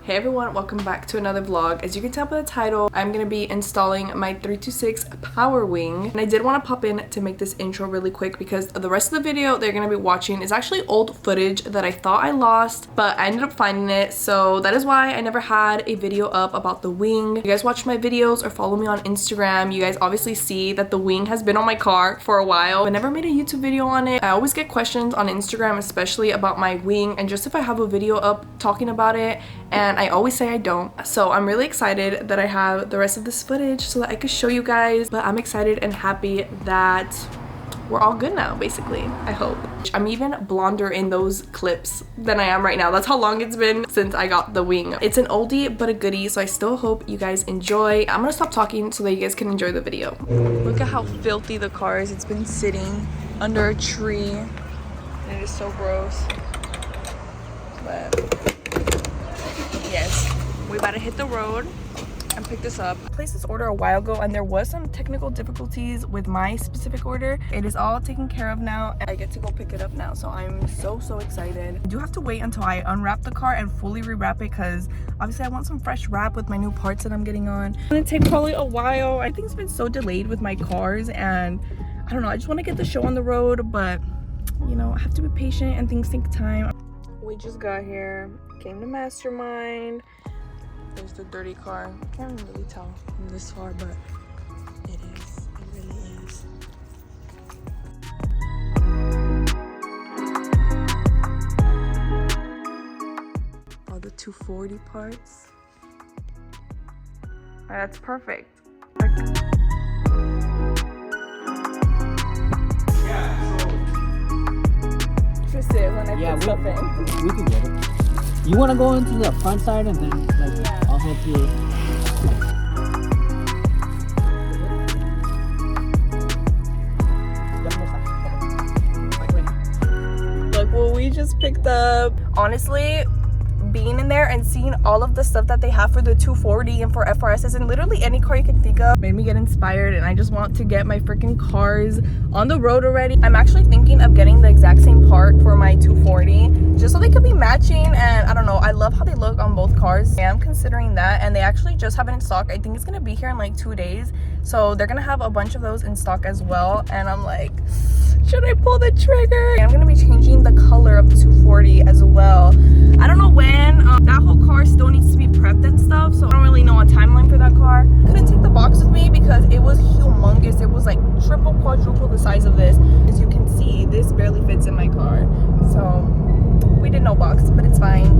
Hey everyone, welcome back to another vlog. As you can tell by the title, I'm gonna be installing my 326 Power Wing. And I did want to pop in to make this intro really quick because the rest of the video they're gonna be watching is actually old footage that I thought I lost, but I ended up finding it. So that is why I never had a video up about the wing. If you guys watch my videos or follow me on Instagram, you guys obviously see that the wing has been on my car for a while. I never made a YouTube video on it. I always get questions on Instagram, especially about my wing and just if I have a video up talking about it, and I always say I don't. So I'm really excited that I have the rest of this footage so that I could show you guys, but I'm excited and happy that we're all good now, basically. I hope. I'm even blonder in those clips than I am right now. That's how long it's been since I got the wing. It's an oldie but a goodie, so I still hope you guys enjoy. I'm gonna stop talking so that you guys can enjoy the video. Look at how filthy the car is. It's been sitting under a tree and it is so gross. But yes, we about to hit the road and pick this up. I placed this order a while ago and there was some technical difficulties with my specific order. It is all taken care of now and I get to go pick it up now, so I'm so excited. I do have to wait until I unwrap the car and fully rewrap it because obviously I want some fresh wrap with my new parts that I'm getting on. It's gonna take probably a while. I think it's been so delayed with my cars and I don't know, I just want to get the show on the road, but you know, I have to be patient and things take time. We just got here, came to Mastermind. There's the dirty car. I can't really tell from this far, but it is. It really is. All the 240 parts. That's perfect. Just it when I put stuff in. We can get it. You want to go into the front side and then I'll help you. Look what we just picked up. Honestly, being in there and seeing all of the stuff that they have for the 240 and for FRSs and literally any car you can think of made me get inspired, and I just want to get my freaking cars on the road already. I'm actually thinking of getting the exact same part for my 240 just so they could be matching, and I don't know, I love how they look on both cars. I am considering that, and they actually just have it in stock. I think it's gonna be here in like 2 days, so they're gonna have a bunch of those in stock as well, and I'm like, should I pull the trigger? I'm gonna be changing the color of the 240 as well. I don't know when. That whole car still needs to be prepped and stuff, so I don't really know a timeline for that car. Couldn't take the box with me because it was humongous. It was like triple, quadruple the size of this. As you can see, this barely fits in my car. So we did no box, but it's fine.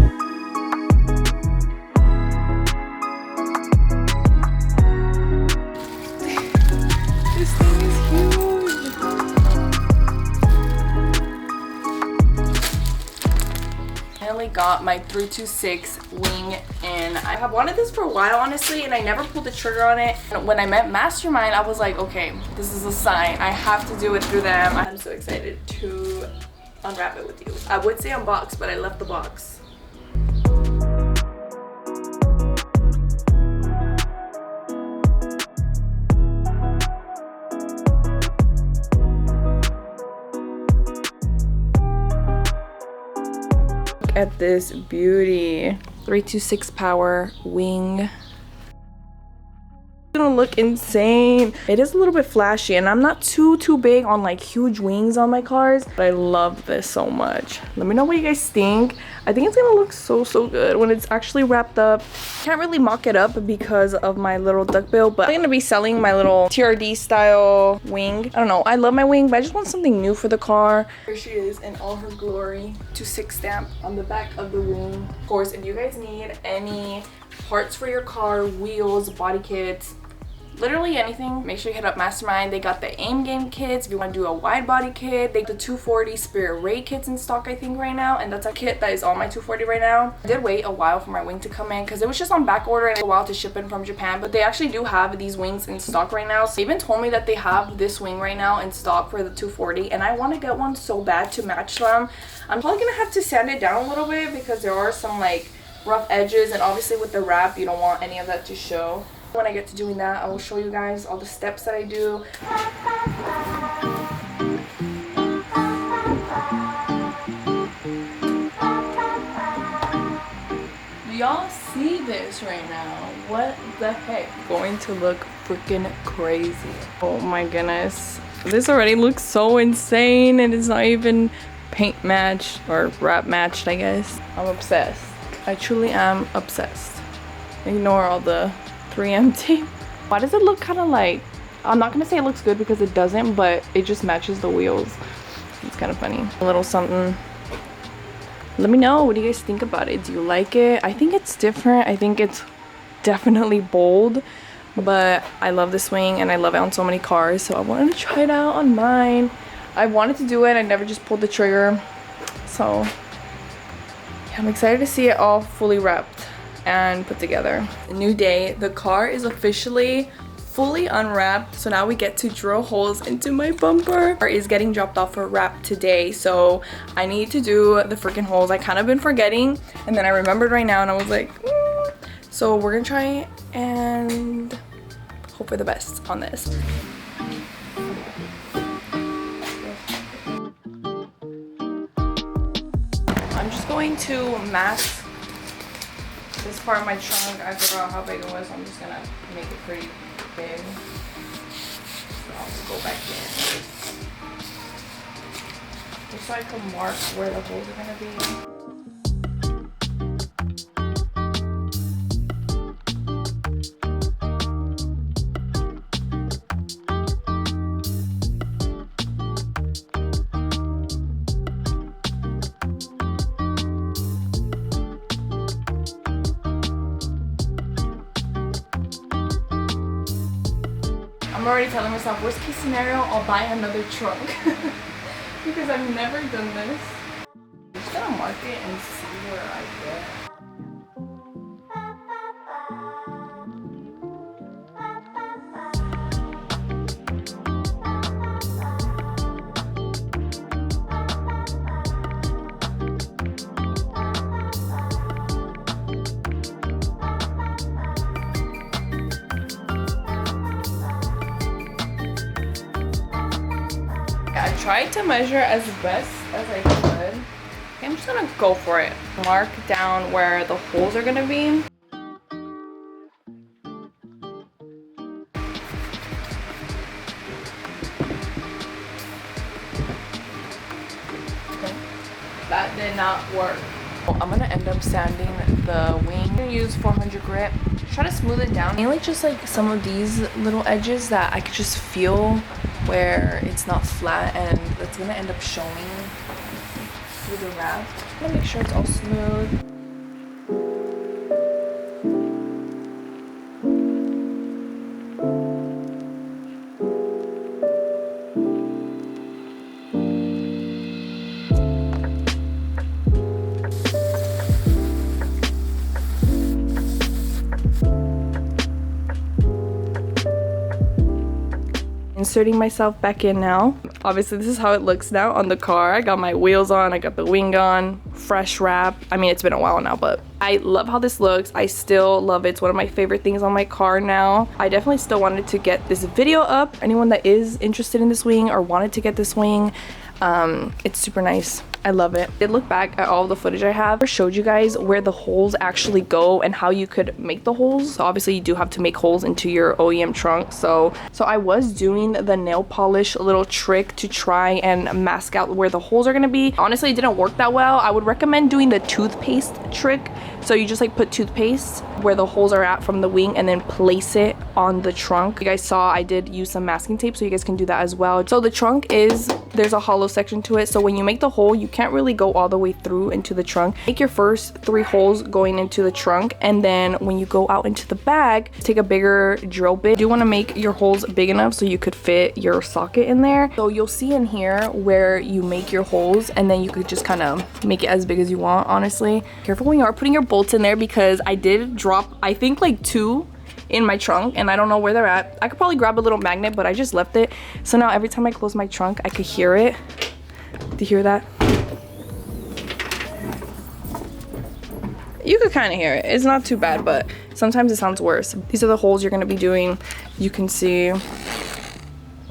This thing is huge. Got my 326 wing in. I have wanted this for a while, honestly, and I never pulled the trigger on it. When I met Mastermind, I was like, okay, this is a sign. I have to do it through them. I'm so excited to unwrap it with you. I would say unbox, but I left the box. At this beauty. 326 power wing. It's gonna look insane. It is a little bit flashy and I'm not too big on like huge wings on my cars, but I love this so much. Let me know what you guys think. I think it's gonna look so good when it's actually wrapped up. Can't really mock it up because of my little duckbill, but I'm gonna be selling my little TRD style wing. I don't know, I love my wing, but I just want something new for the car. Here she is in all her glory. 2.6 stamp on the back of the wing. Of course, if you guys need any parts for your car, wheels, body kits, literally anything, make sure you hit up Mastermind. They got the aim game kits if you want to do a wide body kit. They got the 240 Spirit Ray kits in stock, I think, right now, and that's a kit that is on my 240 right now. I did wait a while for my wing to come in because it was just on back order and it took a while to ship in from Japan, but they actually do have these wings in stock right now. So they even told me that they have this wing right now in stock for the 240, and I want to get one so bad to match them. I'm probably gonna have to sand it down a little bit because there are some like rough edges, and obviously with the wrap you don't want any of that to show. When I get to doing that, I will show you guys all the steps that I do. y'all see this right now? What the heck? Going to look freaking crazy. Oh my goodness. This already looks so insane and it's not even paint matched or wrap matched, I guess. I'm obsessed. I truly am obsessed. Ignore all the 3M tape. Why does it look kind of like, I'm not gonna say it looks good because it doesn't, but it just matches the wheels. It's kind of funny. A little something. Let me know, what do you guys think about it? Do you like it? I think it's different. I think it's definitely bold, but I love this wing and I love it on so many cars, so I wanted to try it out on mine. I wanted to do it, I never just pulled the trigger. So yeah, I'm excited to see it all fully wrapped and put together. A new day, the car is officially fully unwrapped, so now we get to drill holes into my bumper. Car is getting dropped off for wrap today, so I need to do the freaking holes. I kind of been forgetting, and then I remembered right now and I was like, So we're gonna try and hope for the best on this. I'm just going to mask this part of my trunk. I forgot how big it was, so I'm just gonna make it pretty big. So I'll just go back in. Just so I can mark where the holes are gonna be. I'm already telling myself, worst case scenario, I'll buy another trunk. Because I've never done this. I'm just gonna mark it and see where I get. I tried to measure as best as I could. Okay, I'm just gonna go for it. Mark down where the holes are gonna be. Okay. That did not work. I'm gonna end up sanding the wing. I'm gonna use 400 grit. Try to smooth it down. Mainly just like some of these little edges that I could just feel where it's not flat, and that's gonna end up showing through the wrap. I'm gonna make sure it's all smooth. Inserting myself back in now. Obviously this is how it looks now on the car. I got my wheels on, I got the wing on, fresh wrap. I mean, it's been a while now, but I love how this looks. I still love it. It's one of my favorite things on my car now. I definitely still wanted to get this video up. Anyone that is interested in this wing or wanted to get this wing, it's super nice. I love it. I did look back at all the footage I have. I showed you guys where the holes actually go and how you could make the holes. So obviously you do have to make holes into your OEM trunk. So I was doing the nail polish little trick to try and mask out where the holes are gonna be. Honestly, it didn't work that well. I would recommend doing the toothpaste trick. So you just like put toothpaste where the holes are at from the wing and then place it on the trunk. You guys saw I did use some masking tape, so you guys can do that as well. So the trunk there's a hollow section to it. So when you make the hole, you can't really go all the way through into the trunk. Make your first 3 holes going into the trunk, and then when you go out into the bag, take a bigger drill bit. You do want to make your holes big enough so you could fit your socket in there. So you'll see in here where you make your holes, and then you could just kind of make it as big as you want, honestly. Careful when you are putting your bolts in there, because I did drop, I think, like 2 in my trunk and I don't know where they're at. I could probably grab a little magnet, but I just left it. So now every time I close my trunk, I could hear it. Do you hear that? You could kind of hear it. It's not too bad, but sometimes it sounds worse. These are the holes you're going to be doing. You can see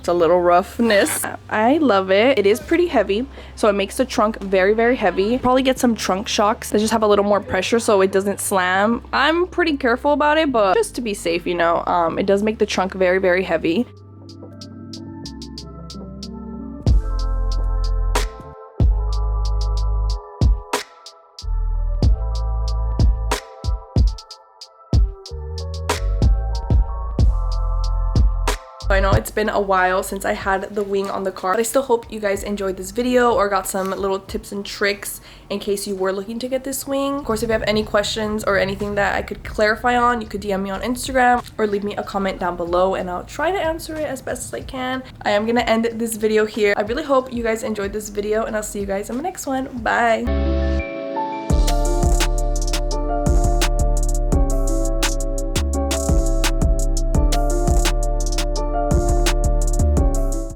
It's a little roughness. I love it. It is pretty heavy, so it makes the trunk very, very heavy. Probably get some trunk shocks that just have a little more pressure so it doesn't slam. I'm pretty careful about it, but just to be safe, you know, it does make the trunk very, very heavy. I know it's been a while since I had the wing on the car, but I still hope you guys enjoyed this video or got some little tips and tricks in case you were looking to get this wing. Of course, if you have any questions or anything that I could clarify on, you could DM me on Instagram or leave me a comment down below and I'll try to answer it as best as I can. I am gonna end this video here. I really hope you guys enjoyed this video and I'll see you guys in the next one. Bye!